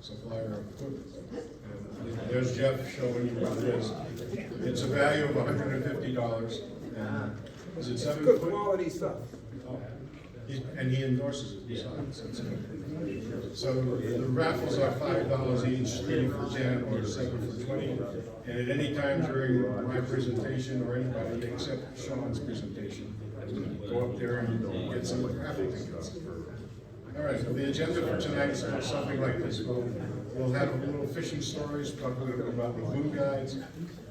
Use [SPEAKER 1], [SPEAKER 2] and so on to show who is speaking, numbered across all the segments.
[SPEAKER 1] supplier of equipment. And there's Jeff showing you what it is. It's a value of $150. And is it 7
[SPEAKER 2] Good
[SPEAKER 1] foot?
[SPEAKER 2] quality stuff.
[SPEAKER 1] Oh, and he endorses it besides. So the raffles are $5 each, 3 for 10 or 7 for 20. And at any time during my presentation or anybody except Shawn's presentation, go up there and get some raffle tickets. All right, so the agenda for tonight is something like this. We'll have a little fishing stories, talk a little bit about the lagoon guides,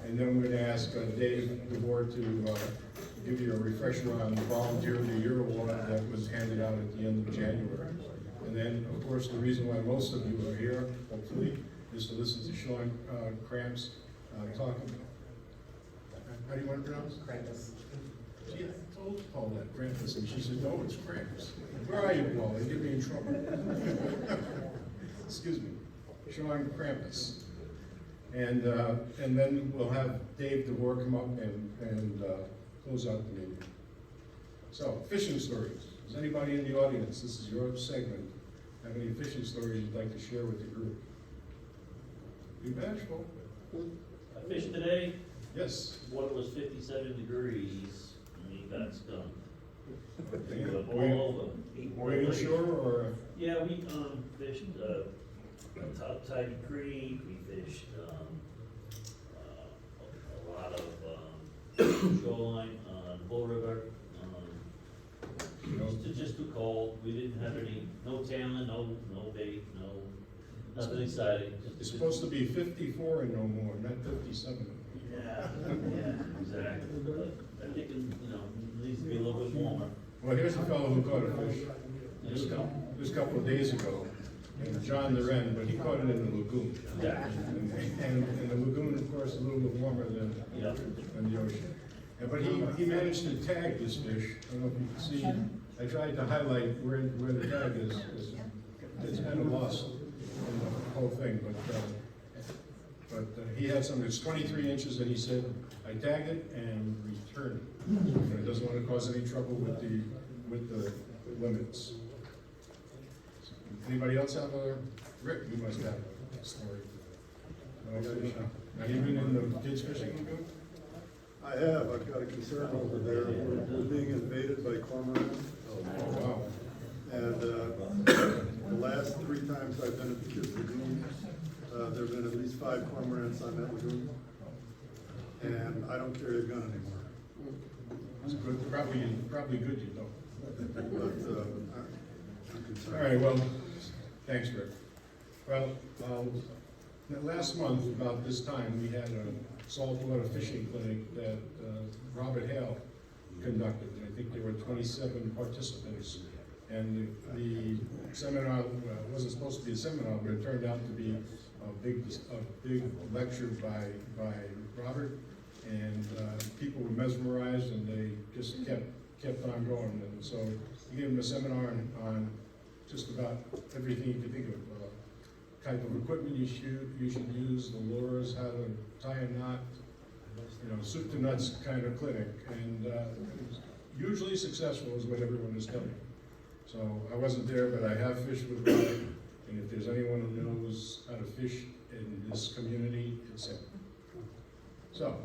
[SPEAKER 1] and then we're going to ask Dave DeVore to give you a refresher on the Volunteer of the Year award that was handed out at the end of January. And then, of course, the reason why most of you are here, hopefully, is to listen to Shawn Crampes talking. How do you want to pronounce it?
[SPEAKER 3] Crampes.
[SPEAKER 1] Gee, I told Paula Crampes, and she said, no, it's Crampes. Where are you, Paula? Get me in trouble. Excuse me. Shawn Crampes. And then we'll have Dave DeVore come up and close out the meeting. So, fishing stories. Does anybody in the audience, this is your segment, have any fishing stories you'd like to share with the group? Be bashful.
[SPEAKER 4] I fished today.
[SPEAKER 1] Yes.
[SPEAKER 4] Water was 57 degrees, and we got stung.
[SPEAKER 1] Yeah.
[SPEAKER 4] All over.
[SPEAKER 1] Were you sure, or?
[SPEAKER 4] Yeah, we fished Top Tidy Creek. We fished a lot of shoreline on Bull River. Just too cold. We didn't have no talent, no bait, nothing exciting.
[SPEAKER 1] It's supposed to be 54 and no more, not 57.
[SPEAKER 4] Yeah, exactly. But I think it needs to be a little bit warmer.
[SPEAKER 1] Well, here's a fellow who caught a fish just a couple of days ago, and John the Wren, but he caught it in the lagoon.
[SPEAKER 4] Yeah.
[SPEAKER 1] And the lagoon, of course, a little bit warmer than the ocean. But he managed to tag this fish. I don't know if you can see. I tried to highlight where the tag is. It's kind of lost in the whole thing, but he had something that's 23 inches, and he said, I tagged it and returned it. And it doesn't want to cause any trouble with the limits. Anybody else have a, Rick, you must have a story. Have you been in the kids fishing lagoon?
[SPEAKER 5] I have. I've got a concern over there. We're being invaded by cormorants.
[SPEAKER 1] Oh, wow.
[SPEAKER 5] And the last 3 times I've been at the kids' lagoon, there have been at least 5 cormorants on that lagoon. And I don't carry a gun anymore.
[SPEAKER 1] It's good. Probably good you don't.
[SPEAKER 5] But I'm concerned.
[SPEAKER 1] All right, well, thanks, Rick. Well, last month, about this time, we had a saltwater fishing clinic that Robert Hale conducted. I think there were 27 participants. And the seminar wasn't supposed to be a seminar, but it turned out to be a big lecture by Robert. And people were mesmerized, and they just kept on going. And so he gave them a seminar on just about everything you could think of. Type of equipment you should use, the lures, how to tie a knot, soup to nuts kind of clinic. And usually successful is what everyone is telling me. So I wasn't there, but I have fished with Robert, and if there's anyone who knows how to fish in this community, it's him. So,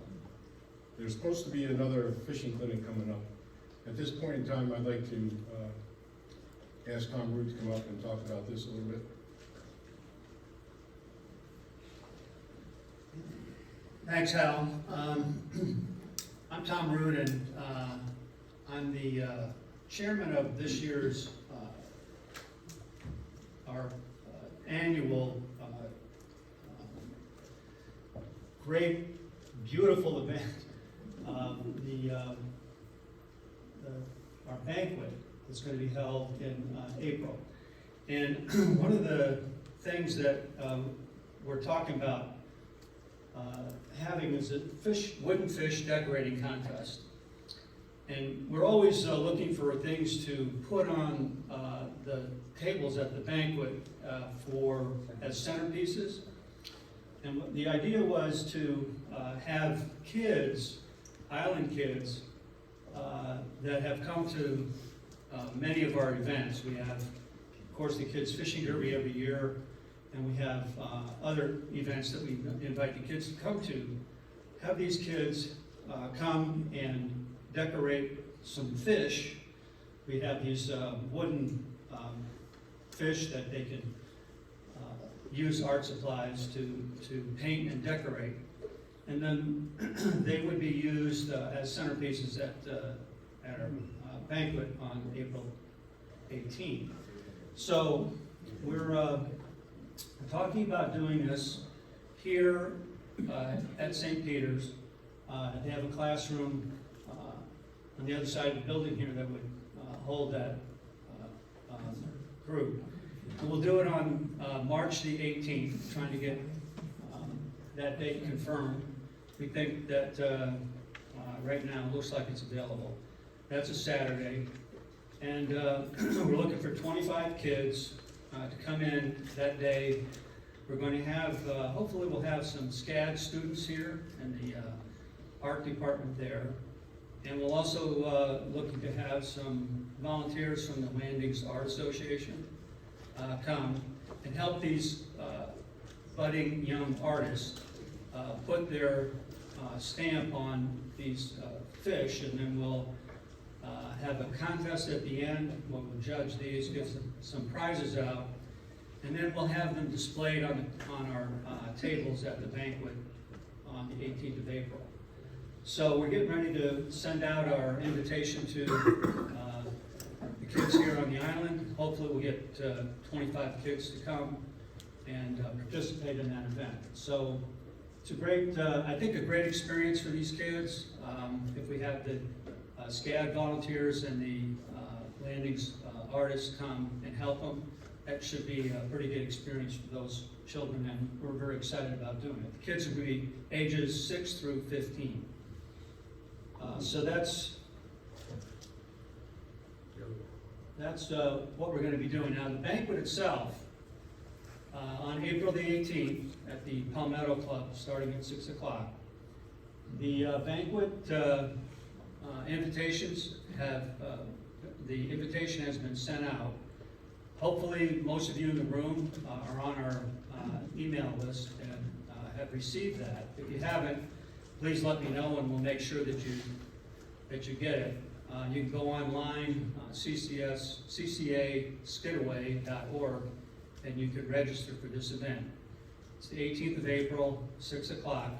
[SPEAKER 1] there's supposed to be another fishing clinic coming up. At this point in time, I'd like to ask Tom Root to come up and talk about this a little bit.
[SPEAKER 6] Thanks, Hal. I'm Tom Root, and I'm the chairman of this year's our annual great, beautiful event, our banquet that's going to be held in April. And one of the things that we're talking about having is a wooden fish decorating contest. And we're always looking for things to put on the tables at the banquet as centerpieces. And the idea was to have kids, island kids, that have come to many of our events. We have, of course, the Kids Fishing Derby every year, and we have other events that we invite the kids to come to, have these kids come and decorate some fish. We have these wooden fish that they can use art supplies to paint and decorate. And then they would be used as centerpieces at our banquet on April 18th. So we're talking about doing this here at St. Peter's. They have a classroom on the other side of the building here that would hold that group. And we'll do it on March the 18th, trying to get that date confirmed. We think that right now it looks like it's available. That's a Saturday. And we're looking for 25 kids to come in that day. We're going to have, hopefully we'll have some SCAD students here in the art department there. And we'll also looking to have some volunteers from the Landings Art Association come and help these budding young artists put their stamp on these fish, and then we'll have a contest at the end. We'll judge these, give some prizes out, and then we'll have them displayed on our tables at the banquet on the 18th of April. So we're getting ready to send out our invitation to the kids here on the island. Hopefully we'll get 25 kids to come and participate in that event. So it's a great, I think a great experience for these kids. If we have the SCAD volunteers and the Landings artists come and help them, that should be a pretty good experience for those children, and we're very excited about doing it. The kids will be ages 6 through 15. So that's what we're going to be doing. Now the banquet itself, on April the 18th at the Palmetto Club, starting at 6 o'clock. The banquet invitations have, the invitation has been sent out. Hopefully most of you in the room are on our email list and have received that. If you haven't, please let me know and we'll make sure that you get it. You can go online, CCA Skidaway.org, and you can register for this event. It's the 18th of April, 6 o'clock.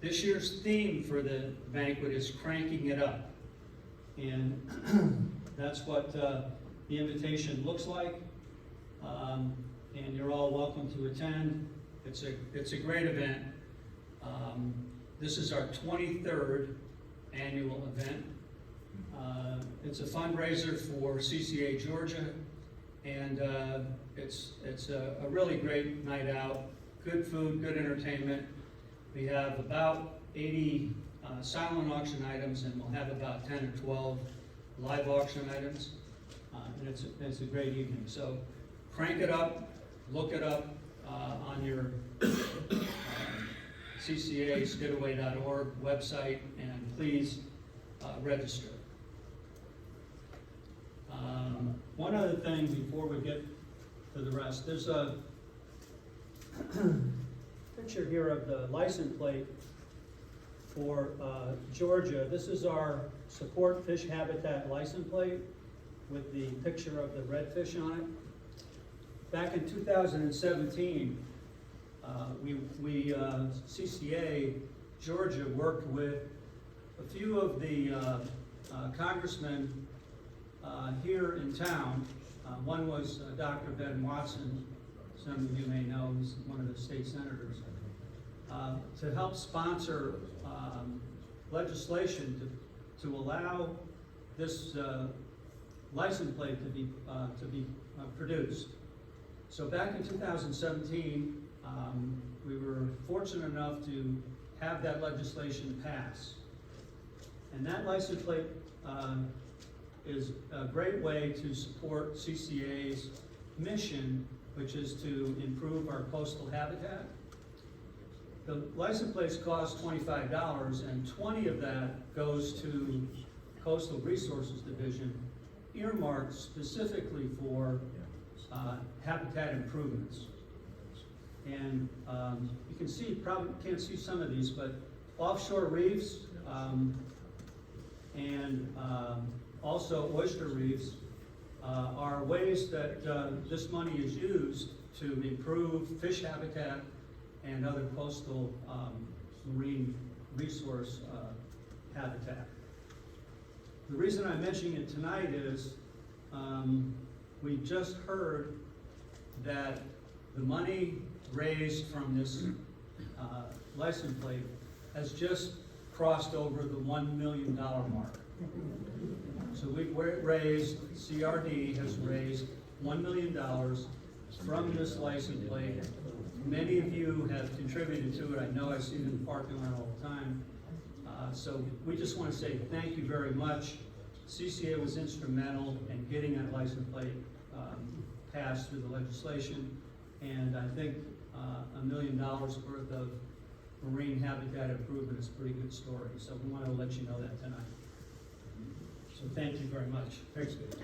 [SPEAKER 6] This year's theme for the banquet is Cranking It Up. And that's what the invitation looks like. And you're all welcome to attend. It's a great event. This is our 23rd annual event. It's a fundraiser for CCA Georgia, and it's a really great night out. Good food, good entertainment. We have about 80 silent auction items, and we'll have about 10 or 12 live auction items. And it's a great evening. So crank it up, look it up on your CCASkidaway.org website, and please register. One other thing before we get to the rest, there's a picture here of the license plate for Georgia. This is our Support Fish Habitat license plate with the picture of the redfish on it. Back in 2017, CCA Georgia worked with a few of the congressmen here in town. One was Dr. Ben Watson, some of you may know, he's one of the state senators, to help sponsor legislation to allow this license plate to be produced. So back in 2017, we were fortunate enough to have that legislation pass. And that license plate is a great way to support CCA's mission, which is to improve our coastal habitat. The license plates cost $25, and 20 of that goes to Coastal Resources Division, earmarked specifically for habitat improvements. And you can see, probably can't see some of these, but offshore reefs and also oyster reefs are ways that this money is used to improve fish habitat and other coastal marine resource habitat. The reason I'm mentioning it tonight is we just heard that the money raised from this license plate has just crossed over the $1 million mark. So we've raised, CRD has raised $1 million from this license plate. Many of you have contributed to it. I know I see it in the parking lot all the time. So we just want to say thank you very much. CCA was instrumental in getting that license plate passed through the legislation. And I think $1 million worth of marine habitat improvement is a pretty good story. So we want to let you know that tonight. So thank you very much.
[SPEAKER 1] Thanks, Dave.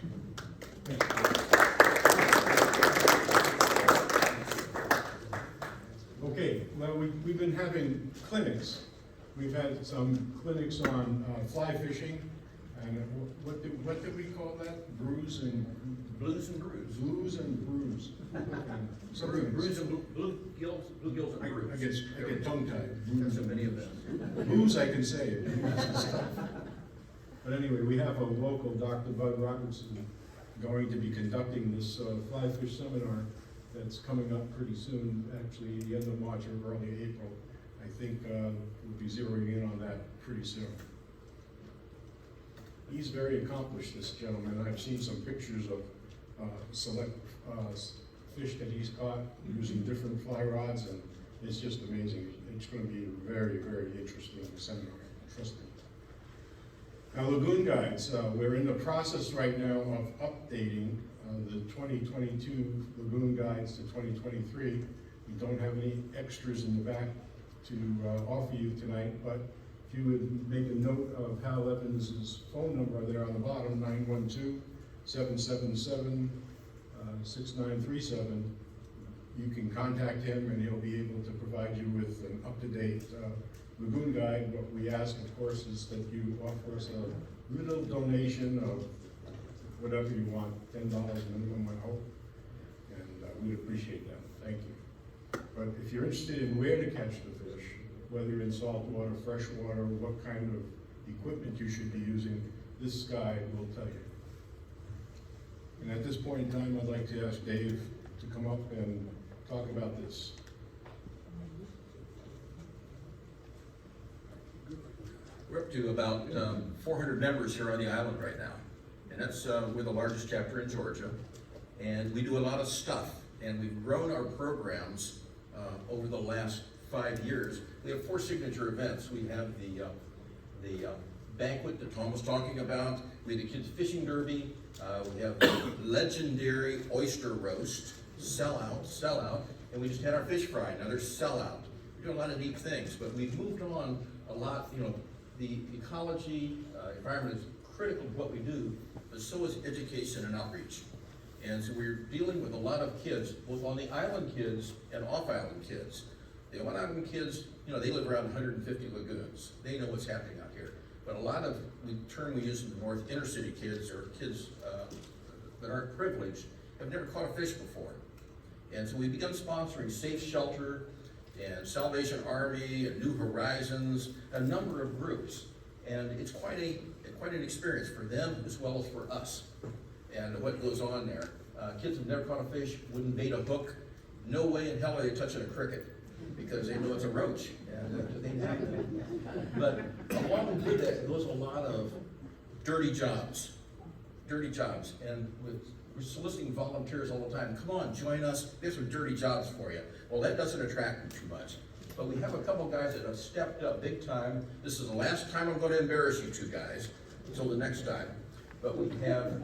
[SPEAKER 1] Okay, well, we've been having clinics. We've had some clinics on fly fishing, and what did we call that? Blues and brews. Something
[SPEAKER 2] Brews and bluegills and brews.
[SPEAKER 1] I get tongue-tied.
[SPEAKER 2] There's so many of them.
[SPEAKER 1] Blues, I can say it. But anyway, we have a local, Dr. Bud Robertson, going to be conducting this fly fish seminar that's coming up pretty soon, actually the end of March or early April. I think we'll be zeroing in on that pretty soon. He's very accomplished, this gentleman. I've seen some pictures of select fish that he's caught using different fly rods, and it's just amazing. It's going to be a very, very interesting seminar, trust me. Now, lagoon guides, we're in the process right now of updating the 2022 lagoon guides to 2023. We don't have any extras in the back to offer you tonight, but if you would make a note of Hal Evans' phone number there on the bottom, 912-777-6937, you can contact him and he'll be able to provide you with an up-to-date lagoon guide. What we ask, of course, is that you offer us a little donation of whatever you want, $10 minimum, I hope, and we'd appreciate that. Thank you. But if you're interested in where to catch the fish, whether in saltwater, freshwater, what kind of equipment you should be using, this guide will tell you. And at this point in time, I'd like to ask Dave to come up and talk about this.
[SPEAKER 2] We're up to about 400 members here on the island right now. And that's, we're the largest chapter in Georgia. And we do a lot of stuff. And we've grown our programs over the last 5 years. We have 4 signature events. We have the banquet that Tom was talking about. We have the kids fishing derby. We have the legendary oyster roast, sellout. And we just had our fish fry, another sellout. We're doing a lot of neat things, but we've moved on a lot. You know, the ecology, environment is critical to what we do, but so is education and outreach. And so we're dealing with a lot of kids, both on the island kids and off-island kids. The on-island kids, you know, they live around 150 lagoons. They know what's happening out here. But a lot of the term we use in the north, inner city kids, or kids that aren't privileged, have never caught a fish before. And so we've begun sponsoring Safe Shelter and Salvation Army and New Horizons, a number of groups. And it's quite an experience for them as well as for us and what goes on there. Kids have never caught a fish, wouldn't bait a hook. No way in hell are they touching a cricket because they know it's a roach. And they have it. But along with that goes a lot of dirty jobs. And we're soliciting volunteers all the time. Come on, join us. There's some dirty jobs for you. Well, that doesn't attract them too much. But we have a couple guys that have stepped up big time. This is the last time I'm going to embarrass you two guys until the next time. But we have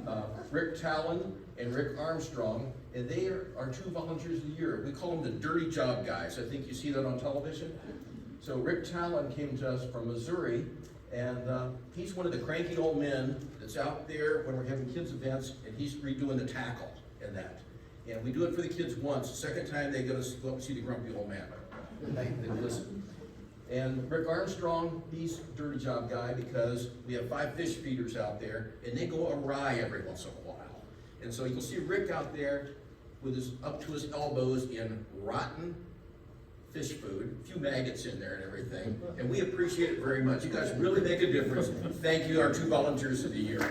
[SPEAKER 2] Rick Talon and Rick Armstrong, and they are our 2 volunteers of the year. We call them the dirty job guys. I think you see that on television. So Rick Talon came to us from Missouri, and he's one of the cranky old men that's out there when we're having kids events, and he's redoing the tackle and that. And we do it for the kids once, the second time they go up and see the grumpy old man. They listen. And Rick Armstrong, he's a dirty job guy because we have 5 fish feeders out there and they go awry every once in a while. And so you'll see Rick out there with his up to his elbows in rotten fish food, a few maggots in there and everything. And we appreciate it very much. You guys really make a difference. Thank you, our 2 volunteers of the year.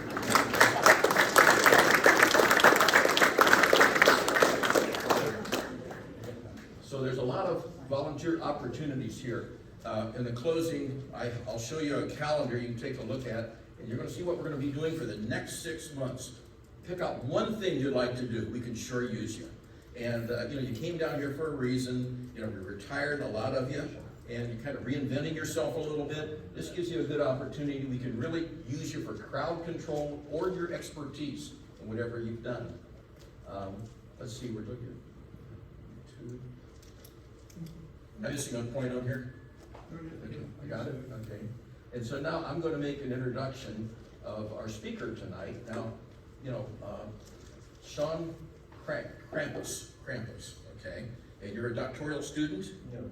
[SPEAKER 2] So there's a lot of volunteer opportunities here. In the closing, I'll show you a calendar you can take a look at, and you're going to see what we're going to be doing for the next 6 months. Pick out one thing you'd like to do. We can sure use you. And you came down here for a reason. You're retired, a lot of you, and you're kind of reinventing yourself a little bit. This gives you a good opportunity. We can really use you for crowd control or your expertise in whatever you've done. Let's see, we're looking at 2. Am I missing a point on here? Okay, I got it? Okay. And so now I'm going to make an introduction of our speaker tonight. Now, Shawn Crampes, okay? And you're a doctoral student?
[SPEAKER 3] No.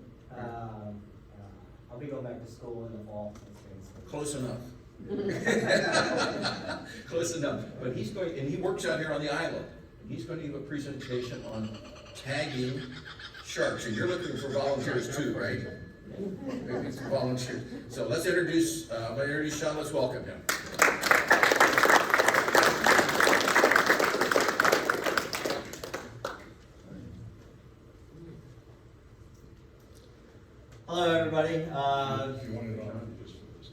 [SPEAKER 3] I'll be going back to school in the fall.
[SPEAKER 2] Close enough. Close enough. But he works out here on the island. And he's going to give a presentation on tagging sharks. And you're looking for volunteers too, right? It's volunteers. So let's introduce, I'm going to introduce Shawn. Let's welcome him.
[SPEAKER 3] Hello, everybody.
[SPEAKER 1] If you want it on, just for this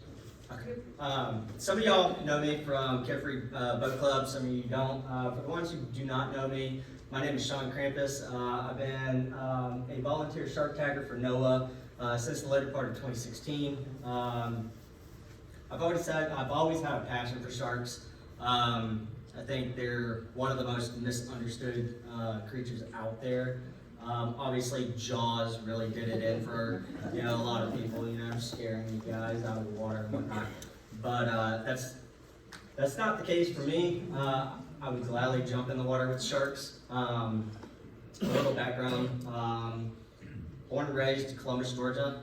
[SPEAKER 1] time.
[SPEAKER 3] Some of y'all know me from Carefree Boat Club. Some of you don't. For the ones who do not know me, my name is Shawn Crampes. I've been a volunteer shark tagger for NOAA since the later part of 2016. I've always had a passion for sharks. I think they're one of the most misunderstood creatures out there. Obviously, Jaws really did it in for a lot of people, scaring you guys out of the water and whatnot. But that's not the case for me. I would gladly jump in the water with sharks. A little background: born and raised in Columbus, Georgia.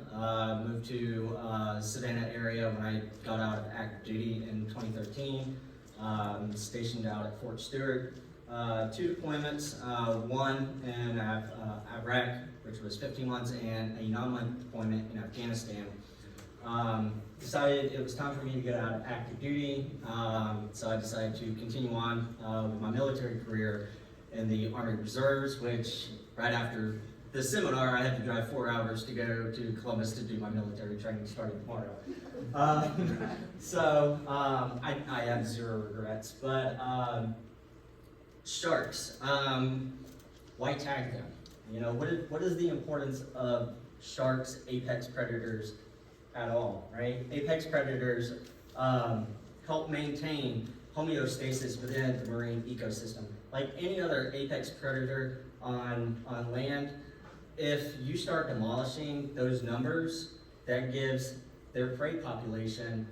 [SPEAKER 3] Moved to Savannah area when I got out of active duty in 2013. Stationed out at Fort Stewart. 2 deployments, one in Iraq, which was 15 months, and a 9-month deployment in Afghanistan. Decided it was time for me to get out of active duty, so I decided to continue on with my military career in the Army Reserves, which right after the seminar I had to drive 4 hours to go to Columbus to do my military training starting tomorrow. I have 0 regrets, but sharks, why tag them? What is the importance of sharks, apex predators at all, right? Apex predators help maintain homeostasis within the marine ecosystem. Like any other apex predator on land, if you start demolishing those numbers, that gives their prey population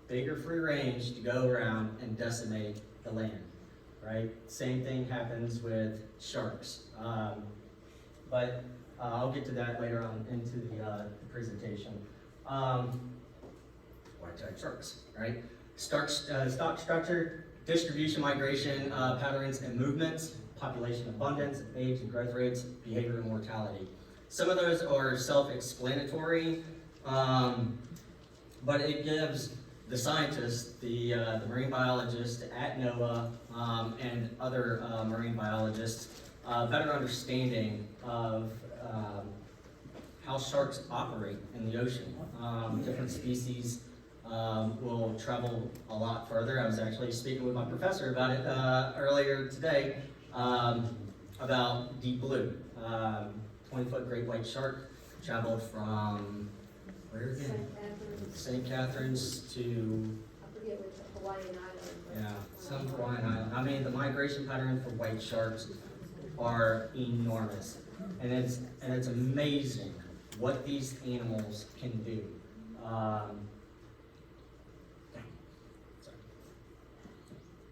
[SPEAKER 3] bigger free range to go around and decimate the land. Right? Same thing happens with sharks. But I'll get to that later on into the presentation. Why tag sharks, right? Stock structure, distribution, migration, patterns and movements, population abundance, age and growth rates, behavior and mortality. Some of those are self-explanatory, but it gives the scientists, the marine biologists at NOAA and other marine biologists better understanding of how sharks operate in the ocean. Different species will travel a lot further. I was actually speaking with my professor about it earlier today about deep blue. 20-foot great white shark traveled from where again? St. Catharines to,
[SPEAKER 7] I forget which, Hawaiian island.
[SPEAKER 3] yeah, some Hawaiian island. I mean, the migration pattern for white sharks are enormous, and it's amazing what these animals can do.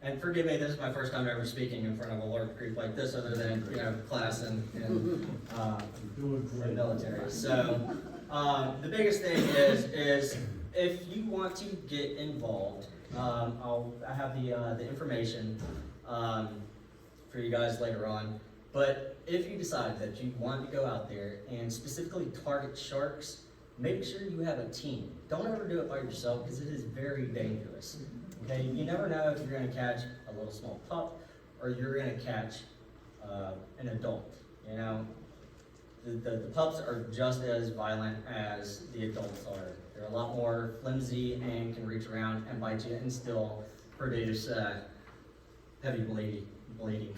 [SPEAKER 3] and forgive me, this is my first time ever speaking in front of a large group like this, other than, class and the military. So, the biggest thing is if you want to get involved, I have the information, for you guys later on. But if you decide that you want to go out there and specifically target sharks, make sure you have a team. Don't ever do it by yourself, because it is very dangerous. Okay, you never know if you're gonna catch a little small pup or you're gonna catch an adult. The pups are just as violent as the adults are. They're a lot more flimsy and can reach around and bite you and still produce heavy bleeding.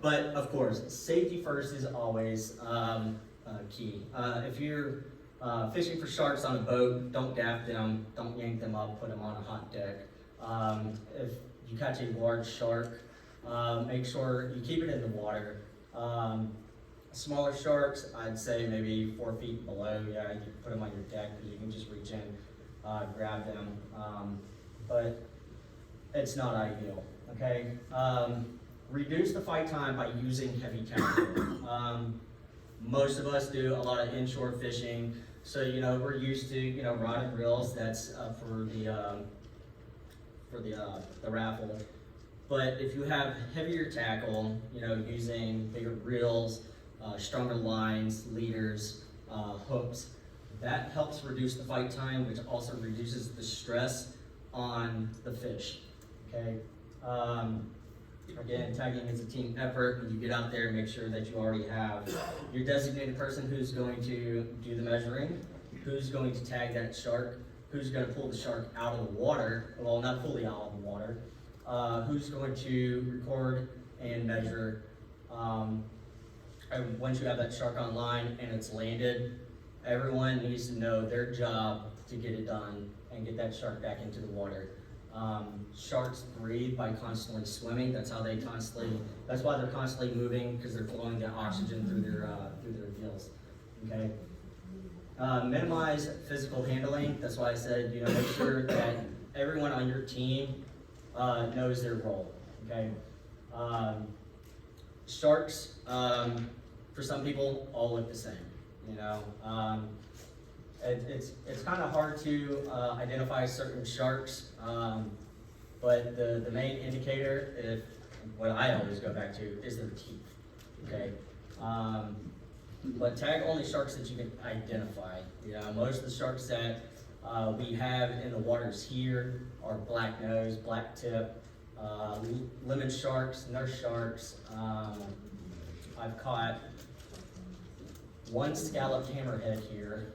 [SPEAKER 3] But of course, safety first is always key. If you're fishing for sharks on a boat, don't gaff them, don't yank them up, put them on a hot deck. If you catch a large shark, make sure you keep it in the water. Smaller sharks, I'd say maybe 4 feet below. Yeah, you can put them on your deck because you can just reach in, grab them. But it's not ideal, okay? Reduce the fight time by using heavy tackle. Most of us do a lot of inshore fishing, so we're used to rod and reels. That's for the raffle. But if you have heavier tackle, using bigger reels, stronger lines, leaders, hooks, that helps reduce the fight time, which also reduces the stress on the fish. Okay. Again, tagging is a team effort. When you get out there, make sure that you already have your designated person who's going to do the measuring, who's going to tag that shark, who's going to pull the shark out of the water, well, not fully out of the water, who's going to record and measure. And once you have that shark on line and it's landed, everyone needs to know their job to get it done and get that shark back into the water. Sharks breathe by constantly swimming. That's why they're constantly moving, because they're flowing the oxygen through their gills. Okay. Minimize physical handling. That's why I said, make sure that everyone on your team knows their role. Okay. Sharks, for some people, all look the same. It's kind of hard to identify certain sharks, but the main indicator, what I always go back to, is their teeth. Okay, but tag only sharks that you can identify. Most of the sharks that we have in the waters here are black nose, black tip, lemon sharks, nurse sharks. I've caught one scalloped hammerhead here.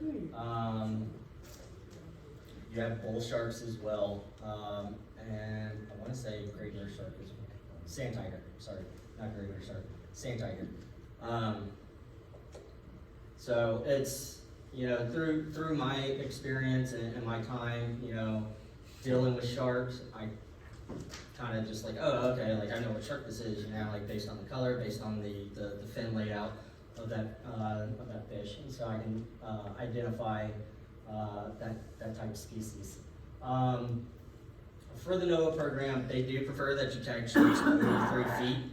[SPEAKER 3] You have bull sharks as well, and I want to say great nurse shark as well. Sand tiger, sorry, not great nurse shark, sand tiger. So it's through my experience and my time, dealing with sharks, I kind of just like, oh, okay, like I know what shark this is, like based on the color, based on the fin layout of that fish, and so I can identify that type of species. For the NOAA program, they do prefer that you tag sharks over 3 feet.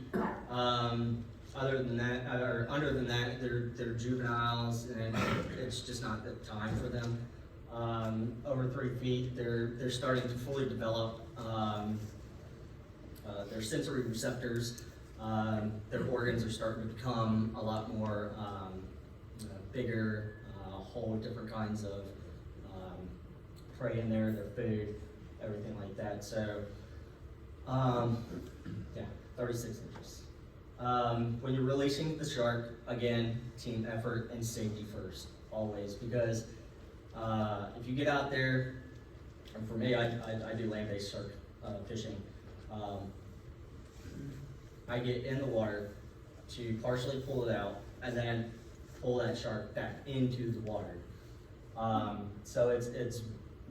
[SPEAKER 3] Other than that, they're juveniles, and it's just not the time for them. Over 3 feet, they're starting to fully develop their sensory receptors. Their organs are starting to become a lot more bigger, hold different kinds of prey in there, their food, everything like that. So, yeah, 36 inches. When you're releasing the shark, again, team effort and safety first, always, because if you get out there, and for me, I do land-based shark fishing. I get in the water to partially pull it out and then pull that shark back into the water. So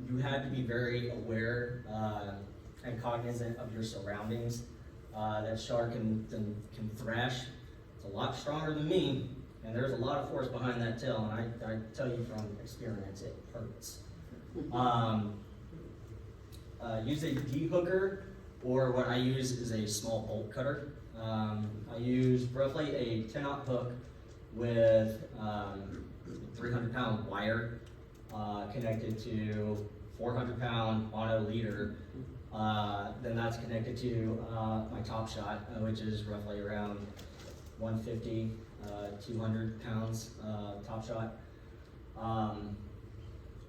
[SPEAKER 3] you have to be very aware and cognizant of your surroundings. That shark can thrash. It's a lot stronger than me, and there's a lot of force behind that tail, and I tell you from experience, it hurts. Use a de-hooker or what I use is a small bolt cutter. I use roughly a 10-aught hook with 300-pound wire connected to 400-pound auto leader. Then that's connected to my top shot, which is roughly around 150, 200 pounds top shot.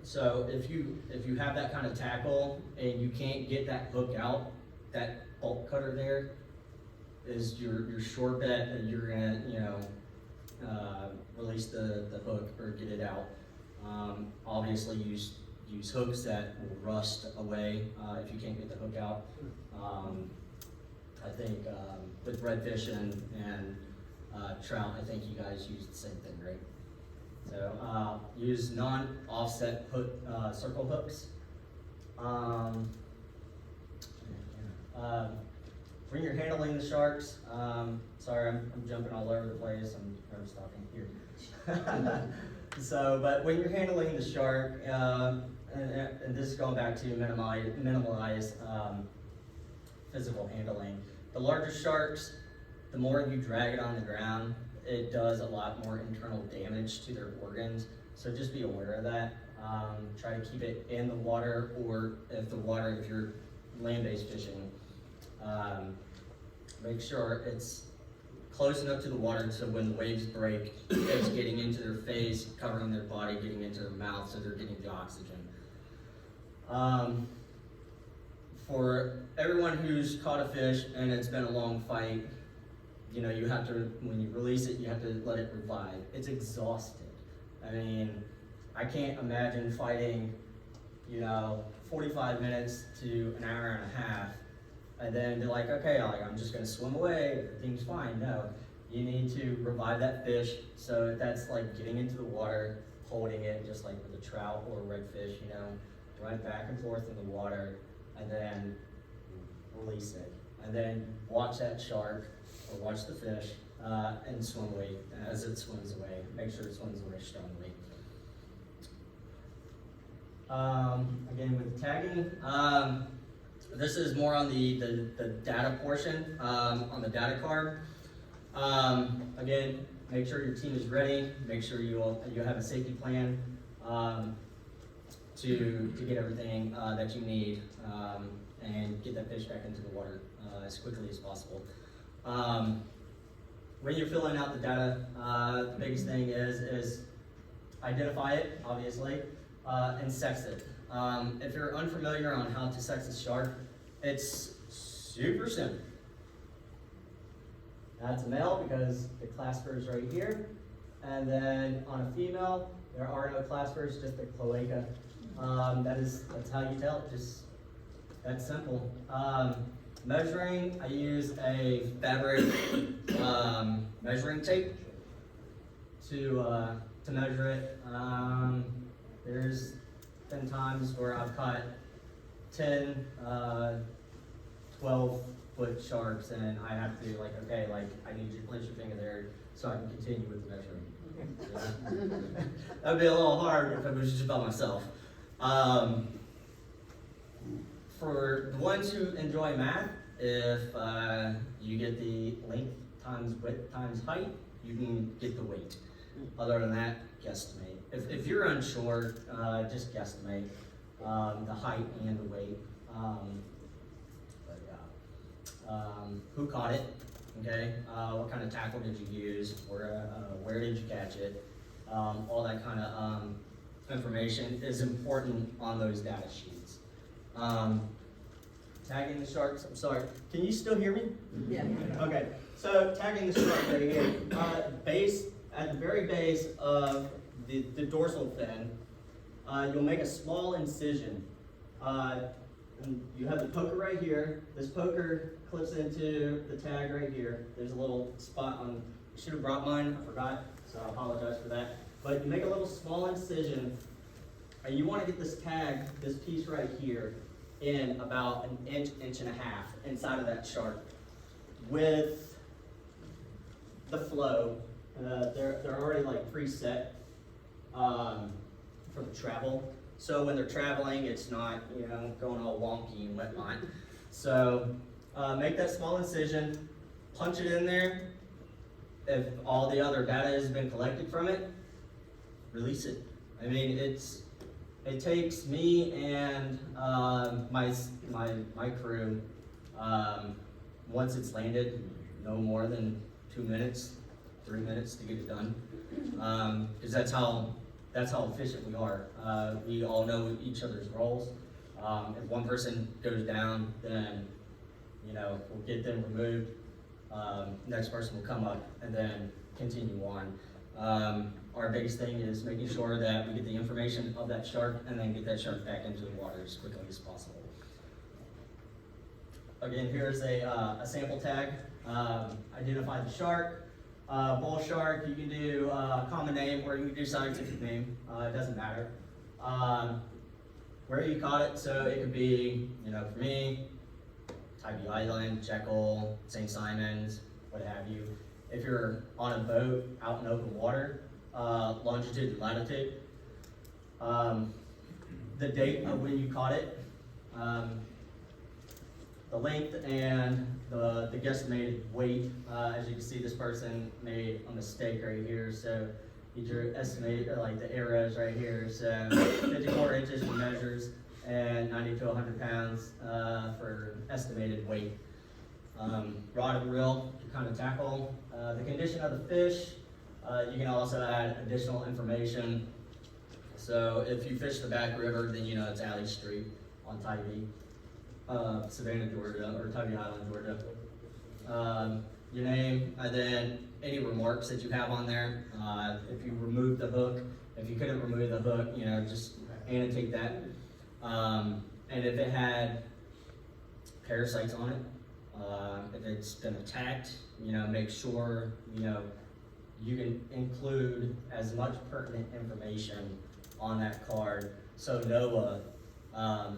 [SPEAKER 3] So if you have that kind of tackle and you can't get that hook out, that bolt cutter there is your sure bet that you're gonna release the hook or get it out. Obviously use hooks that will rust away if you can't get the hook out. I think with redfish and trout, I think you guys use the same thing, right? So use non-offset circle hooks. When you're handling the sharks, sorry, I'm jumping all over the place. I'm stopping here. But when you're handling the shark, and this is going back to minimize physical handling. The larger sharks, the more you drag it on the ground, it does a lot more internal damage to their organs. So just be aware of that. Try to keep it in the water, or if you're land-based fishing, make sure it's close enough to the water so when the waves break, it's getting into their face, covering their body, getting into their mouth, so they're getting the oxygen. For everyone who's caught a fish and it's been a long fight, you have to, when you release it, you have to let it revive. It's exhausted. I mean, I can't imagine fighting, 45 minutes to an hour and a half, and then be like, okay, I'm just gonna swim away, everything's fine. No, you need to revive that fish. So that's like getting into the water, holding it, just like with a trout or a redfish, run back and forth in the water, and then release it. And then watch that shark, or watch the fish, and swim away as it swims away. Make sure it swims away strongly. Again, with tagging, this is more on the data portion, on the data card. Again, make sure your team is ready. Make sure you have a safety plan to get everything that you need and get that fish back into the water as quickly as possible. When you're filling out the data, the biggest thing is identify it, obviously, and sex it. If you're unfamiliar on how to sex a shark, it's super simple. That's a male because the clasper is right here. And then on a female, there are no claspers, just the cloaca. That's how you tell it, just that's simple. Measuring, I use a fabric measuring tape to measure it. There's been times where I've caught 10, 12-foot sharks, and I have to I need you to place your finger there so I can continue with the measuring. That'd be a little hard if I was just by myself. For the ones who enjoy math, if you get the length times width times height, you can get the weight. Other than that, guesstimate. If you're unsure, just guesstimate the height and the weight. Who caught it? Okay. What kind of tackle did you use? Where did you catch it? All that kind of information is important on those data sheets. Tagging the sharks. I'm sorry. Can you still hear me?
[SPEAKER 8] Yeah.
[SPEAKER 3] Okay. So tagging the shark right here. At the very base of the dorsal fin, you'll make a small incision. And you have the poker right here. This poker clips into the tag right here. There's a little spot on. I should have brought mine. I forgot, so I apologize for that. But you make a little small incision, and you want to get this tag, this piece right here, in about an inch, inch and a half inside of that shark. With the flow, they're already preset for the travel. So when they're traveling, it's not going all wonky and whatnot. So, make that small incision, punch it in there. If all the other data has been collected from it, release it. I mean, it takes me and my crew, once it's landed, no more than 2 minutes, 3 minutes to get it done. Because that's how efficient we are. We all know each other's roles. If one person goes down, then we'll get them removed. Next person will come up and then continue on. Our biggest thing is making sure that we get the information of that shark and then get that shark back into the water as quickly as possible. Again, here's a sample tag. Identify the shark. Bull shark, you can do common name or you can do scientific name. It doesn't matter. Where you caught it, so it could be, for me, Tybee Island, Jekyll, St. Simons, what have you. If you're on a boat out in open water, longitude and latitude, the date of when you caught it, the length and the guesstimated weight. As you can see, this person made a mistake right here, so you drew estimated, like the arrows right here, so 54 inches for measures and 90 to 100 pounds for estimated weight. Rod and reel to kind of tackle the condition of the fish. You can also add additional information. So if you fish the back river, then it's Alley Street on Tybee, Savannah, Georgia, or Tybee Island, Georgia. Your name, and then any remarks that you have on there. If you remove the hook, if you couldn't remove the hook, just annotate that. And if it had parasites on it, if it's been attacked, make sure, you can include as much pertinent information on that card so NOAA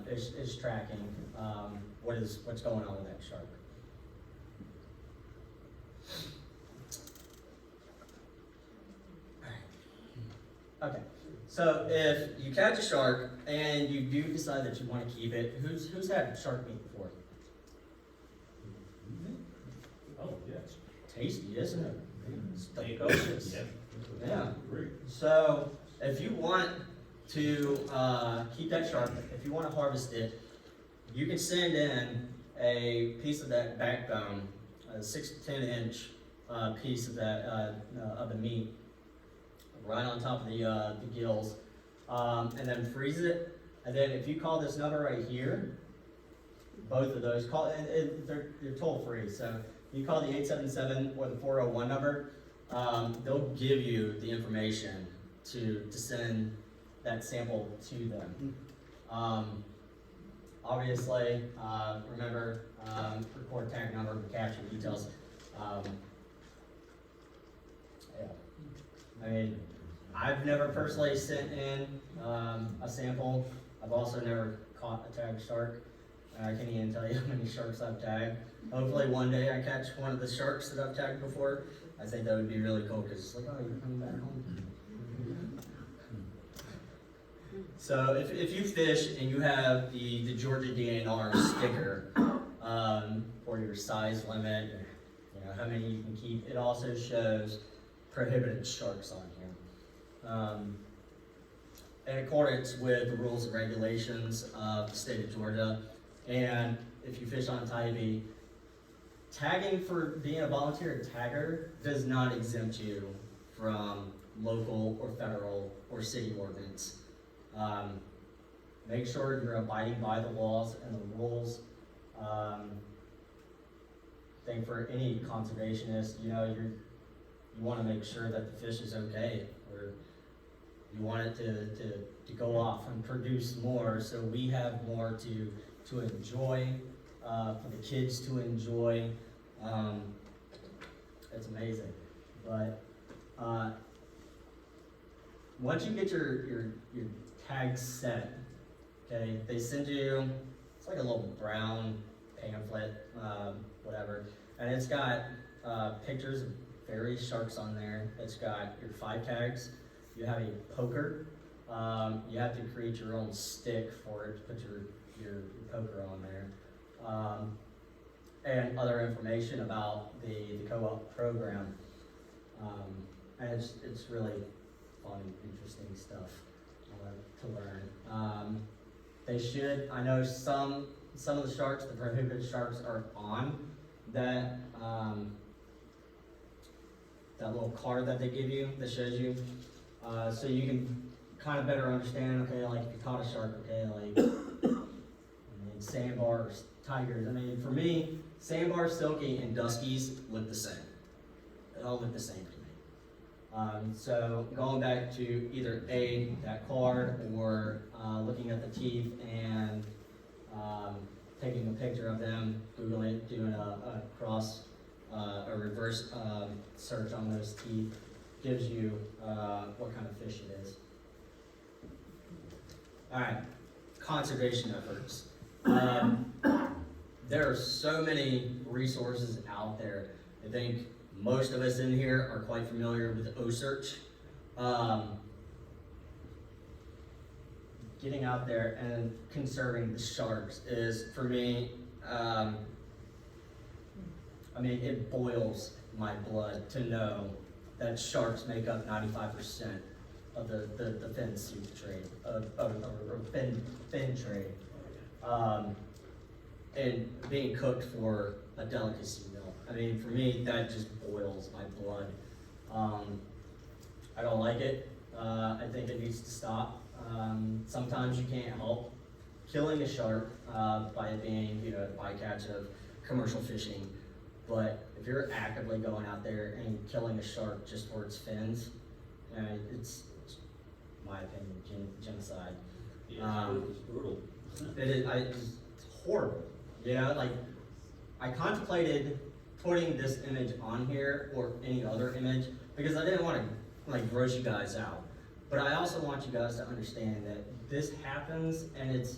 [SPEAKER 3] is tracking what's going on with that shark. Okay, so if you catch a shark and you do decide that you want to keep it, who's had shark meat before?
[SPEAKER 4] Oh, yes.
[SPEAKER 3] Tasty, isn't it? It's
[SPEAKER 4] Steak.
[SPEAKER 3] delicious.
[SPEAKER 4] Yeah.
[SPEAKER 3] Yeah.
[SPEAKER 4] Great.
[SPEAKER 3] So if you want to keep that shark, if you want to harvest it, you can send in a piece of that backbone, a 6 to 10 inch piece of that of the meat, right on top of the gills, and then freeze it. And then if you call this number right here, both of those call, and they're toll free. So you call the 877 or the 401 number, they'll give you the information to send that sample to them. Obviously, remember, record tag number, capture details. Yeah. I mean, I've never personally sent in a sample. I've also never caught a tagged shark. I can't even tell you how many sharks I've tagged. Hopefully one day I catch one of the sharks that I've tagged before. I think that would be really cool because it's like, oh, you're coming back home. So if you fish and you have the Georgia DNR sticker for your size limit, or, how many you can keep, it also shows prohibited sharks on here. In accordance with the rules and regulations of the state of Georgia, and if you fish on Tybee, tagging for being a volunteer tagger does not exempt you from local or federal or city ordinance. Make sure you're abiding by the laws and the rules. Think for any conservationist, you want to make sure that the fish is okay, or you want it to go off and produce more, so we have more to enjoy, for the kids to enjoy. It's amazing. But once you get your tag set, okay, they send you, it's like a little brown pamphlet, whatever, and it's got pictures of various sharks on there. It's got your 5 tags. You have a poker. You have to create your own stick for it to put your poker on there. and other information about the co-op program. And it's really fun, interesting stuff to learn. They should, I know some of the sharks, the prohibited sharks, are on that, that little card that they give you that shows you, so you can kind of better understand, okay, like if you caught a shark, okay, like, I mean, sandbars, tigers, I mean, for me, sandbars, silky, and duskies look the same. They all look the same to me. So going back to either that card, or looking at the teeth and taking a picture of them, Googling it, doing a reverse search on those teeth, gives you what kind of fish it is. All right, conservation efforts. There are so many resources out there. I think most of us in here are quite familiar with OSearch. Getting out there and conserving the sharks is, for me, I mean, it boils my blood to know that sharks make up 95% of the fin soup trade, or fin trade. And being cooked for a delicacy meal. I mean, for me, that just boils my blood. I don't like it. I think it needs to stop. Sometimes you can't help killing a shark by it being, the bycatch of commercial fishing. But if you're actively going out there and killing a shark just for its fins, it's my opinion, genocide.
[SPEAKER 4] Yeah, it's brutal.
[SPEAKER 3] It is, it's horrible. Like, I contemplated putting this image on here or any other image because I didn't want to, like, gross you guys out. But I also want you guys to understand that this happens and it's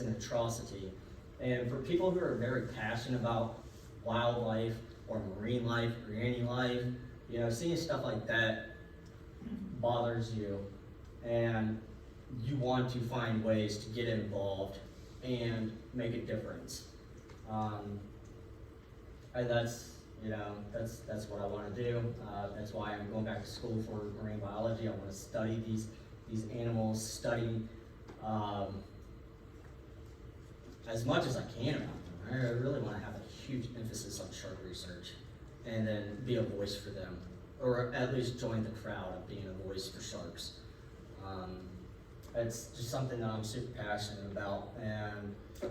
[SPEAKER 3] an atrocity. And for people who are very passionate about wildlife or marine life or any life, seeing stuff like that bothers you, and you want to find ways to get involved and make a difference. And that's what I want to do. That's why I'm going back to school for marine biology. I want to study these animals, study as much as I can about them. I really want to have a huge emphasis on shark research, and then be a voice for them, or at least join the crowd of being a voice for sharks. It's just something that I'm super passionate about, and yeah,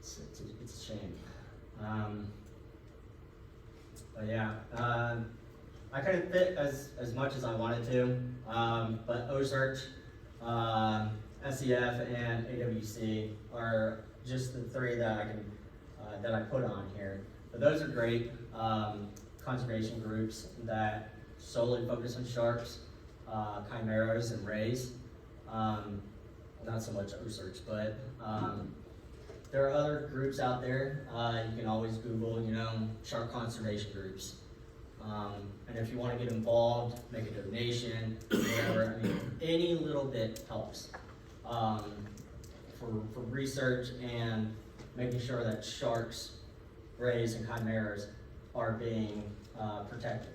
[SPEAKER 3] it's a shame. But yeah, I couldn't fit as much as I wanted to, but OSearch, SEF, and AWC are just the three that I can that I put on here. But those are great conservation groups that solely focus on sharks, chimeras, and rays. Not so much OSearch, but there are other groups out there. You can always Google, shark conservation groups. And if you want to get involved, make a donation, whatever. I mean, any little bit helps for research and making sure that sharks, rays, and chimeras are being protected.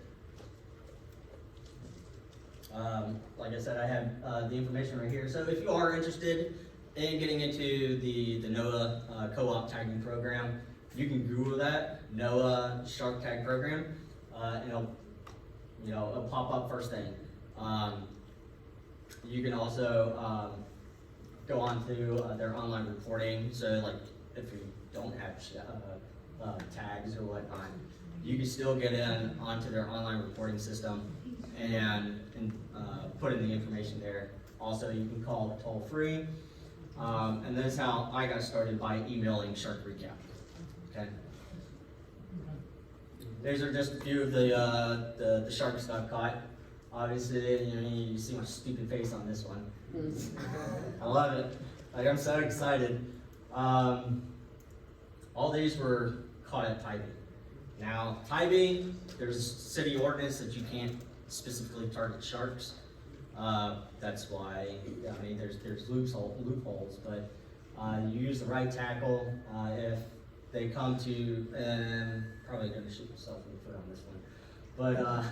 [SPEAKER 3] Like I said, I have the information right here. So if you are interested in getting into the NOAA Co-op Tagging Program, you can Google that, NOAA Shark Tag Program, and it'll pop up first thing. You can also go on to their online reporting. So like if you don't have tags or whatnot, you can still get in onto their online reporting system and put in the information there. Also, you can call toll free. And that's how I got started, by emailing Shark Recap. Okay. These are just a few of the sharks that I've caught. Obviously, you see my stupid face on this one. I love it. Like, I'm so excited. All these were caught at Tybee. Now, Tybee, there's a city ordinance that you can't specifically target sharks. That's why, there's loopholes, but You use the right tackle. If they come to, and probably gonna shoot myself in the foot on this one, but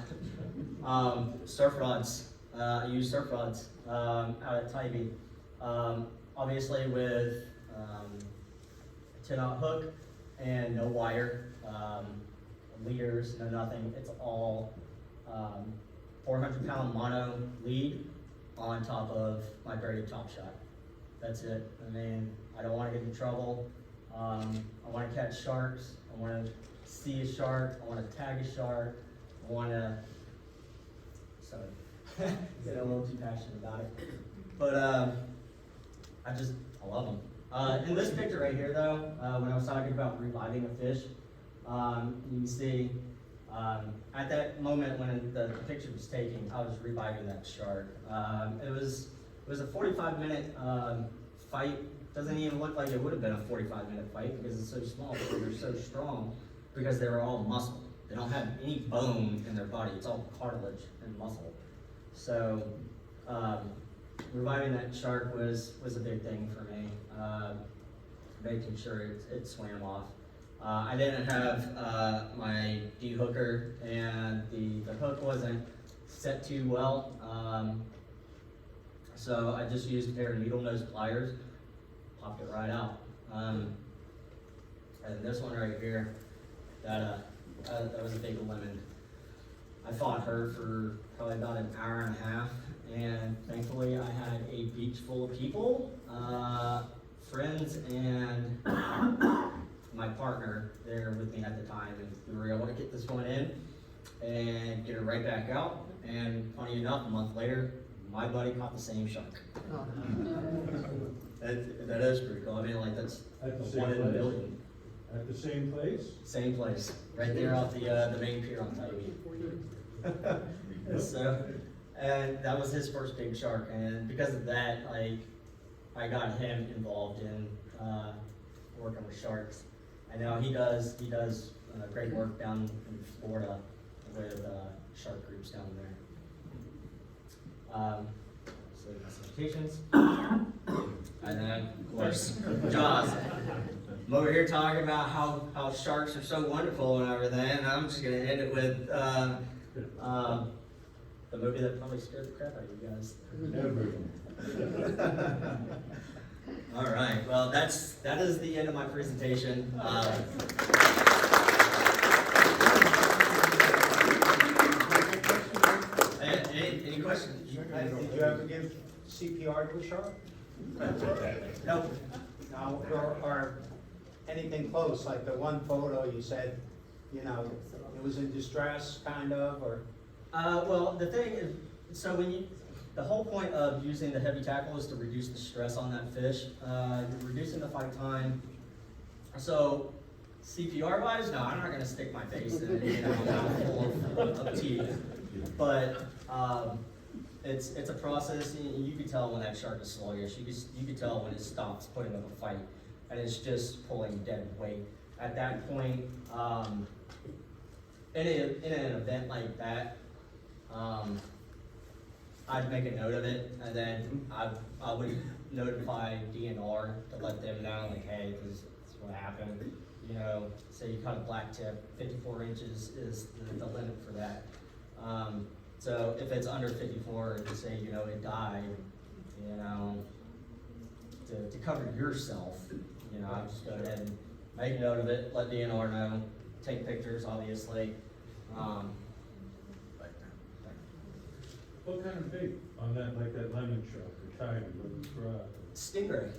[SPEAKER 3] surf rods. I use surf rods out at Tybee. Obviously with 10-aught hook and no wire, leaders, no nothing. It's all 400-pound mono lead on top of my braided top shot. That's it. I mean, I don't want to get in trouble. I want to catch sharks. I want to see a shark. I want to tag a shark. I want to, sorry, get a little too passionate about it. But I love them. In this picture right here though, when I was talking about reviving a fish, you can see at that moment when the picture was taken, I was reviving that shark. It was a 45-minute fight. Doesn't even look like it would have been a 45-minute fight because it's so small, but they're so strong because they were all muscle. They don't have any bone in their body. It's all cartilage and muscle. So reviving that shark was a big thing for me. Making sure it swam off. I didn't have my de-hooker, and the hook wasn't set too well. So I just used a pair of needle nose pliers, popped it right out. And this one right here, that was a big lemon. I fought her for probably about an hour and a half, and thankfully I had a beach full of people, friends, and my partner there with me at the time, and we were able to get this one in and get it right back out. And funny enough, a month later, my buddy caught the same shark. That is pretty cool. I mean, like, that's
[SPEAKER 8] At the
[SPEAKER 3] one
[SPEAKER 8] same
[SPEAKER 3] in a
[SPEAKER 8] place?
[SPEAKER 3] million.
[SPEAKER 8] At the same place?
[SPEAKER 3] Same place, right there off the main pier on Tybee. So, and that was his first big shark, and because of that, like, I got him involved in working with sharks. I know he does great work down in Florida with shark groups down there. So my citations. And then, of course, Jaws. I'm over here talking about how sharks are so wonderful and everything, and I'm just gonna end it with the movie that probably scared the crap out of you guys. All right, well, that is the end of my presentation. Any questions?
[SPEAKER 9] Did you ever give CPR to a shark?
[SPEAKER 3] No.
[SPEAKER 9] No, or anything close, like the one photo you said, you know, it was in distress, kind of, or?
[SPEAKER 3] Well, the thing is, so the whole point of using the heavy tackle is to reduce the stress on that fish. You're reducing the fight time. So CPR wise, no, I'm not gonna stick my face in it, full of teeth. But it's a process. You can tell when that shark is sluggish. You can tell when it stops putting up a fight, and it's just pulling dead weight. At that point, in an event like that, I'd make a note of it, and then I would notify DNR to let them know, like, hey, this is what happened. You know, say you caught a black tip, 54 inches is the limit for that. So if it's under 54, and say, you know, it died, you know, to cover yourself, you know, I'll just go ahead and make note of it, let DNR know, take pictures, obviously.
[SPEAKER 8] What kind of bait on that, like that lemon shark or tiger, what you brought?
[SPEAKER 3] Stingray.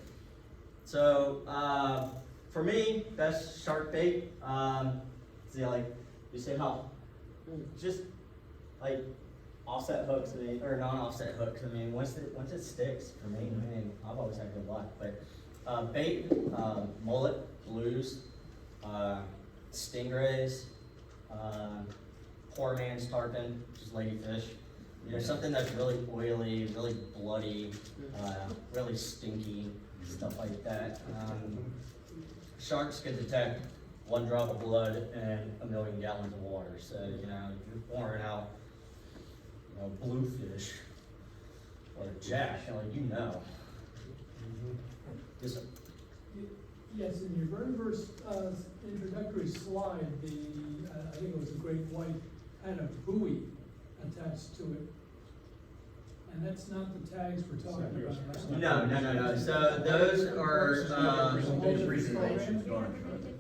[SPEAKER 3] So, for me, best shark bait, see, like, you say how, just, like, offset hooks, or non-offset hooks. I mean, once it sticks, for me, I mean, I've always had good luck. But bait, mullet, blues, stingrays, poor man's tarpon, which is ladyfish. You know, something that's really oily, really bloody, really stinky, stuff like that. Sharks can detect 1 drop of blood in 1 million gallons of water. So, you know, if you're pouring out, you know, bluefish or jack, you know. Just
[SPEAKER 10] Yes, in your very first introductory slide, I think it was a great white, had a buoy attached to it. And that's not the tags we're talking about. right?
[SPEAKER 3] No. So those are,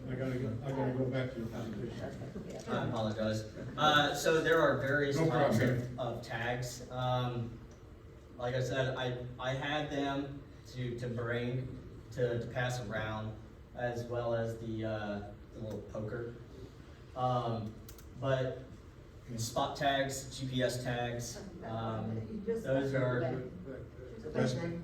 [SPEAKER 1] I gotta go back to your presentation.
[SPEAKER 3] I apologize. So there are various
[SPEAKER 1] No
[SPEAKER 3] types
[SPEAKER 1] problem.
[SPEAKER 3] of tags. Like I said, I had them to bring, to pass around, as well as the little poker. But spot tags, GPS tags, those are,
[SPEAKER 1] This one?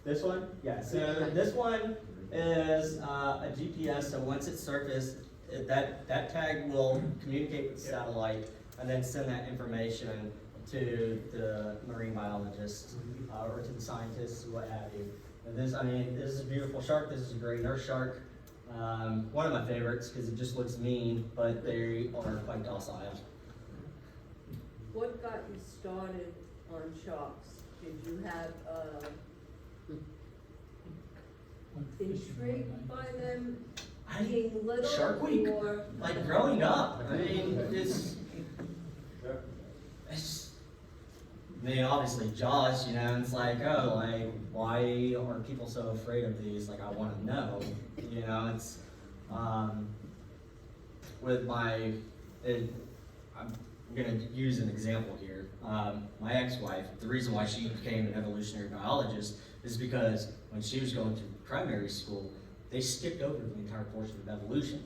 [SPEAKER 3] this one? Yeah, so this one is a GPS, so once it's surfaced, that tag will communicate with the satellite and then send that information to the marine biologists or to the scientists, what have you. And this is a beautiful shark. This is a gray nurse shark. One of my favorites because it just looks mean, but they are quite docile.
[SPEAKER 11] What got you started on sharks? Did you have, intrigued by them being little?
[SPEAKER 3] Shark Week,
[SPEAKER 11] or-
[SPEAKER 3] like growing up, obviously Jaws, it's like, oh, like, why are people so afraid of these? Like, I want to know, it's, with I'm gonna use an example here. My ex-wife, the reason why she became an evolutionary biologist is because when she was going through primary school, they skipped over the entire portion of evolution.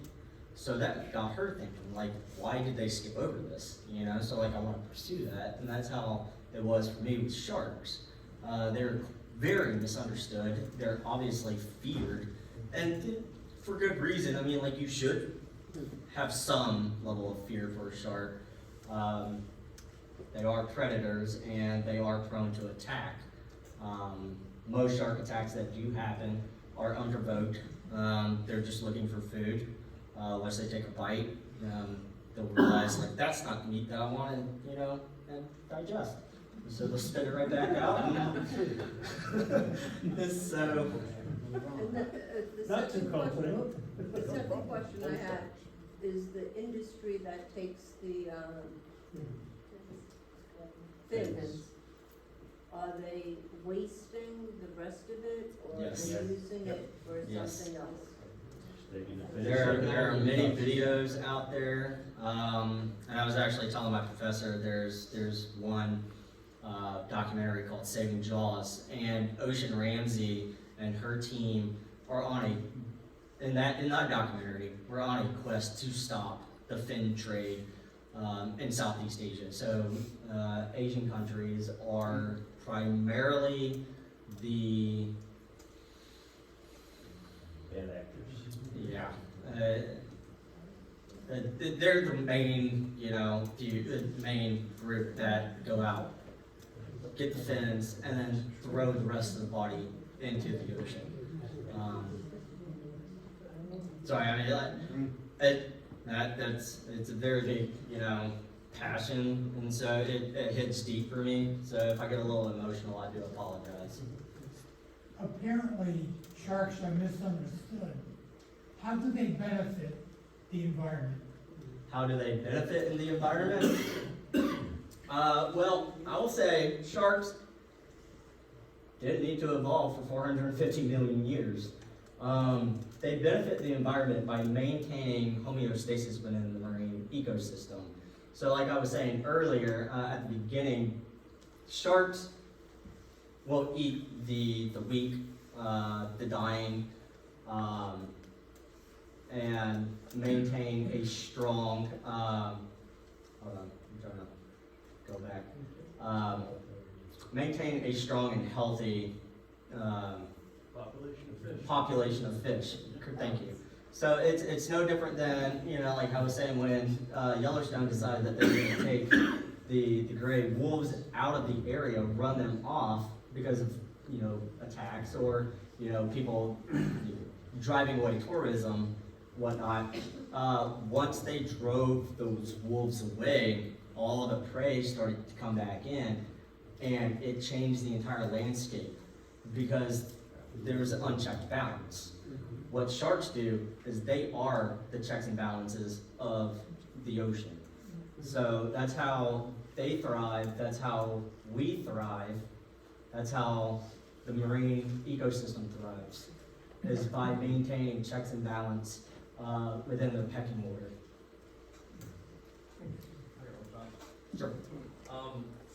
[SPEAKER 3] So that got her thinking, like, why did they skip over this? So like, I want to pursue that, and that's how it was for me with sharks. They're very misunderstood. They're obviously feared, and for good reason. Like, you should have some level of fear for a shark. They are predators, and they are prone to attack. Most shark attacks that do happen are unprovoked. They're just looking for food. Once they take a bite, they'll realize, like, that's not the meat that I want to, and digest. So they'll spit it right back out. So,
[SPEAKER 11] And the
[SPEAKER 8] Not too
[SPEAKER 11] second
[SPEAKER 8] confident.
[SPEAKER 11] The second question I had is the industry that takes the, fins, are they wasting the rest of it, or
[SPEAKER 3] Yes.
[SPEAKER 11] are they using it for
[SPEAKER 3] Yes.
[SPEAKER 11] something else?
[SPEAKER 3] there are many videos out there, and I was actually telling my professor there's one documentary called Saving Jaws, and Ocean Ramsey and her team are in that documentary, we're on a quest to stop the fin trade in Southeast Asia. So Asian countries are primarily the
[SPEAKER 4] Bad actors.
[SPEAKER 3] yeah. They're the main, the main group that go out, get the fins, and then throw the rest of the body into the ocean. It's a very big, passion, and so it hits deep for me. So if I get a little emotional, I do apologize.
[SPEAKER 12] Apparently, sharks are misunderstood. How do they benefit the environment?
[SPEAKER 3] How do they benefit in the environment? Well, I will say sharks didn't need to evolve for 450 million years. They benefit the environment by maintaining homeostasis within the marine ecosystem. So like I was saying earlier at the beginning, sharks will eat the weak, the dying, and maintain a strong, hold on, I'm trying to go back. Maintain a strong and healthy population of fish. Thank you. So it's no different than, like I was saying, when Yellowstone decided that they were going to take the gray wolves out of the area, run them off because of, attacks or, people driving away tourism, whatnot. Once they drove those wolves away, all the prey started to come back in, and it changed the entire landscape because there's an unchecked balance. What sharks do is they are the checks and balances of the ocean. So that's how they thrive, that's how we thrive, that's how the marine ecosystem thrives, is by maintaining checks and balance within the pecking order. Sure.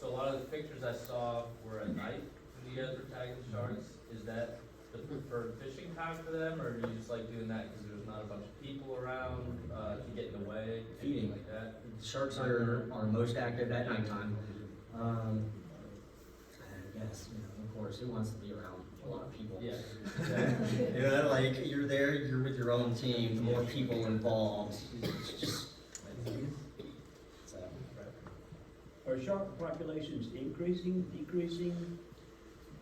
[SPEAKER 13] So a lot of the pictures I saw were at night when you guys were tagging sharks. Is that the preferred fishing time for them, or do you just like doing that because there's not a bunch of people around to get in the way,
[SPEAKER 3] Feeding.
[SPEAKER 13] anything like that?
[SPEAKER 3] Sharks are most active at nighttime. And yes, you know, of course, who wants to be around a lot of people?
[SPEAKER 13] Yeah.
[SPEAKER 3] You know, like, you're there, you're with your own team, the more people involved, it's just, so.
[SPEAKER 4] Are shark populations increasing, decreasing?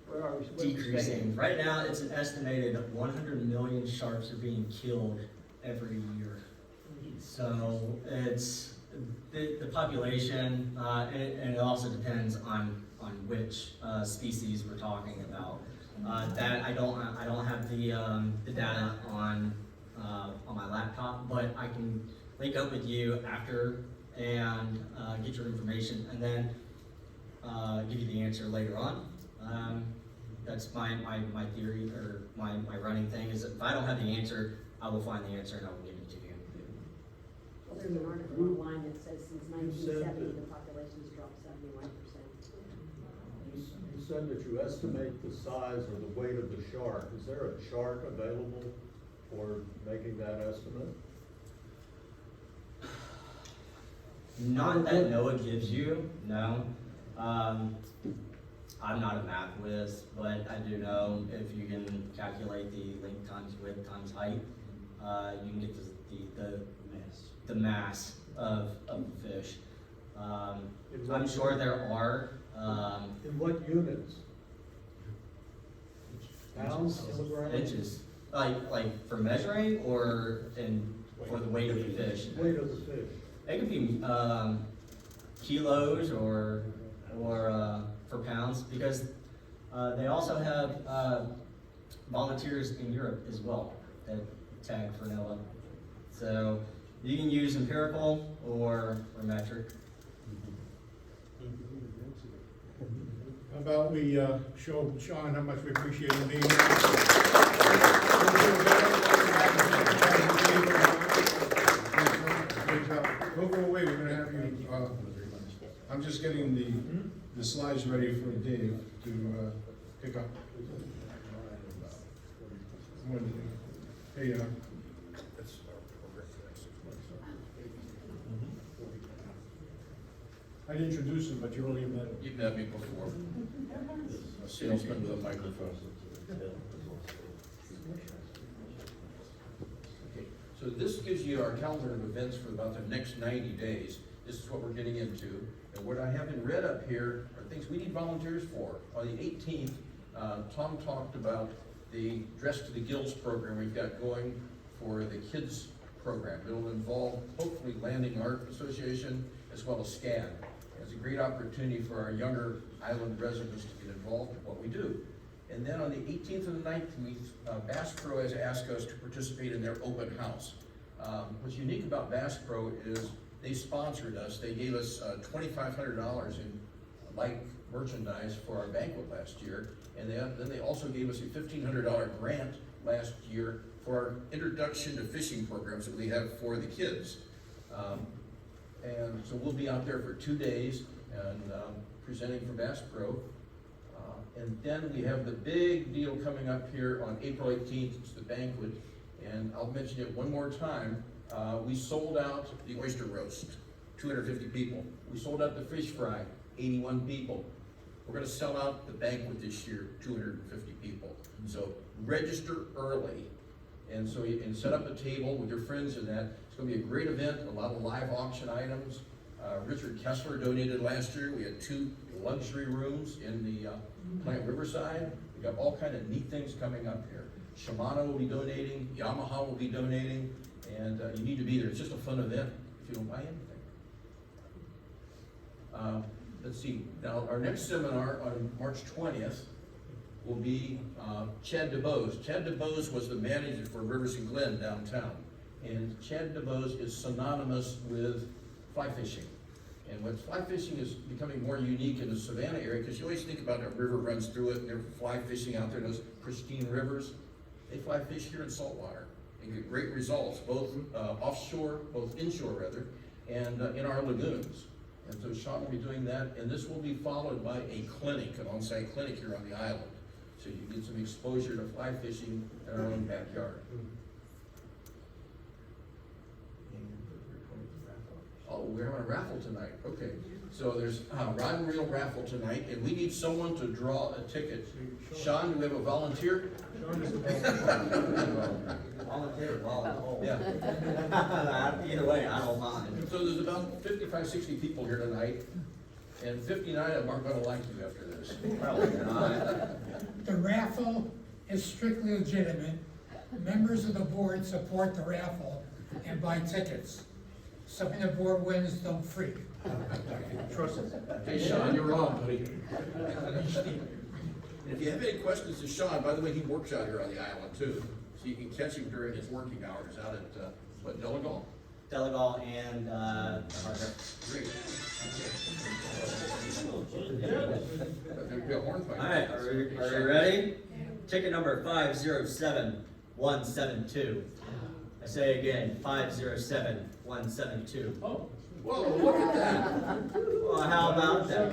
[SPEAKER 4] Where are we? where are we
[SPEAKER 3] Decreasing.
[SPEAKER 4] standing?
[SPEAKER 3] Right now, it's an estimated 100 million sharks are being killed every year. So it's the population, and it also depends on which species we're talking about. That I don't have the data on my laptop, but I can link up with you after and get your information, and then give you the answer later on. That's my theory, or my running thing, is if I don't have the answer, I will find the answer and I will give it to you.
[SPEAKER 7] Well, there's an article online that says since 1970, the population's dropped 71%.
[SPEAKER 8] You said that you estimate the size or the weight of the shark. Is there a chart available for making that estimate?
[SPEAKER 3] Not that NOAA gives you, no. I'm not a math whiz, but I do know if you can calculate the length times width times height, you can get the mass of the fish. I'm sure there are.
[SPEAKER 8] In what units? Pounds, kilograms?
[SPEAKER 3] Inches, like for measuring, or for the weight of the fish.
[SPEAKER 8] Weight of the fish.
[SPEAKER 3] It could be kilos or for pounds, because they also have volunteers in Europe as well that tag for NOAA. So you can use empirical or metric.
[SPEAKER 1] How about we show Shawn how much we appreciate him being here? Don't go away, we're gonna have you, I'm just getting the slides ready for Dave to pick up. Hey, I'd introduce him, but you already met him.
[SPEAKER 2] You've met me before. A salesman with a microphone. Okay, so this gives you our calendar of events for about the next 90 days. This is what we're getting into. And what I have in red up here are things we need volunteers for. On the 18th, Tom talked about the Dress to the Gills program we've got going for the kids program. It'll involve hopefully Landing Art Association as well as SCAD. It's a great opportunity for our younger island residents to get involved in what we do. And then on the 18th and the 19th, Bass Pro has asked us to participate in their open house. What's unique about Bass Pro is they sponsored us. They gave us $2,500 in light merchandise for our banquet last year. And then they also gave us a $1,500 grant last year for our introduction to fishing programs that we have for the kids. And so we'll be out there for 2 days and presenting for Bass Pro. And then we have the big deal coming up here on April 18th, it's the banquet. And I'll mention it one more time. We sold out the oyster roast, 250 people. We sold out the fish fry, 81 people. We're gonna sell out the banquet this year, 250 people. So register early. And so you can set up a table with your friends in that. It's gonna be a great event, a lot of live auction items. Richard Kessler donated last year. We had 2 luxury rooms in the Plant Riverside. We got all kind of neat things coming up here. Shimano will be donating, Yamaha will be donating, and you need to be there. It's just a fun event if you don't buy anything. Let's see, now our next seminar on March 20th, will be Chad DeBose. Chad DeBose was the manager for Rivers and Glen downtown. And Chad DeBose is synonymous with fly fishing. And what fly fishing is becoming more unique in the Savannah area, because you always think about a river runs through it, and they're fly fishing out there, those pristine rivers. They fly fish here in saltwater and get great results, both offshore, both inshore rather, and in our lagoons. And so Shawn will be doing that, and this will be followed by a clinic, an on-site clinic here on the island. So you get some exposure to fly fishing in our own backyard. Oh, we're having a raffle tonight, okay. So there's a rod and reel raffle tonight, and we need someone to draw a ticket. Shawn, do we have a volunteer?
[SPEAKER 3] Volunteer, well,
[SPEAKER 2] Yeah.
[SPEAKER 3] either way, I don't mind.
[SPEAKER 2] So there's about 55, 60 people here tonight, and 59 of them aren't gonna like you after this.
[SPEAKER 3] Probably not.
[SPEAKER 12] The raffle is strictly legitimate. Members of the board support the raffle and buy tickets. Something the board wins, don't freak.
[SPEAKER 1] Trust us.
[SPEAKER 2] Hey, Shawn, you're wrong, buddy. If you have any questions to Shawn, by the way, he works out here on the island too, so you can catch him during his working hours out at, what, Delagal?
[SPEAKER 3] Delagal and,
[SPEAKER 2] Great. There'll be a horn fight.
[SPEAKER 3] all right, are we ready? Ticket number 507172. I say again, 507172.
[SPEAKER 6] Oh,
[SPEAKER 2] Whoa, look at that.
[SPEAKER 3] Well, how about that?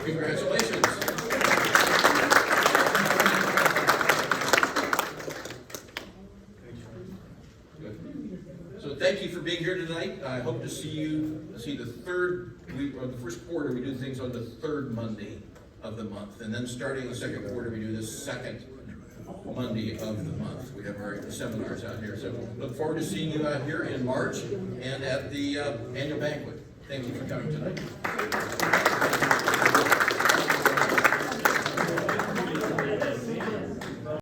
[SPEAKER 2] Congratulations. Good. So thank you for being here tonight. I hope to see you, the third week, or the first quarter, we do things on the third Monday of the month. And then starting the second quarter, we do the second Monday of the month. We have our seminars out here. So look forward to seeing you out here in March and at the annual banquet. Thank you for coming tonight.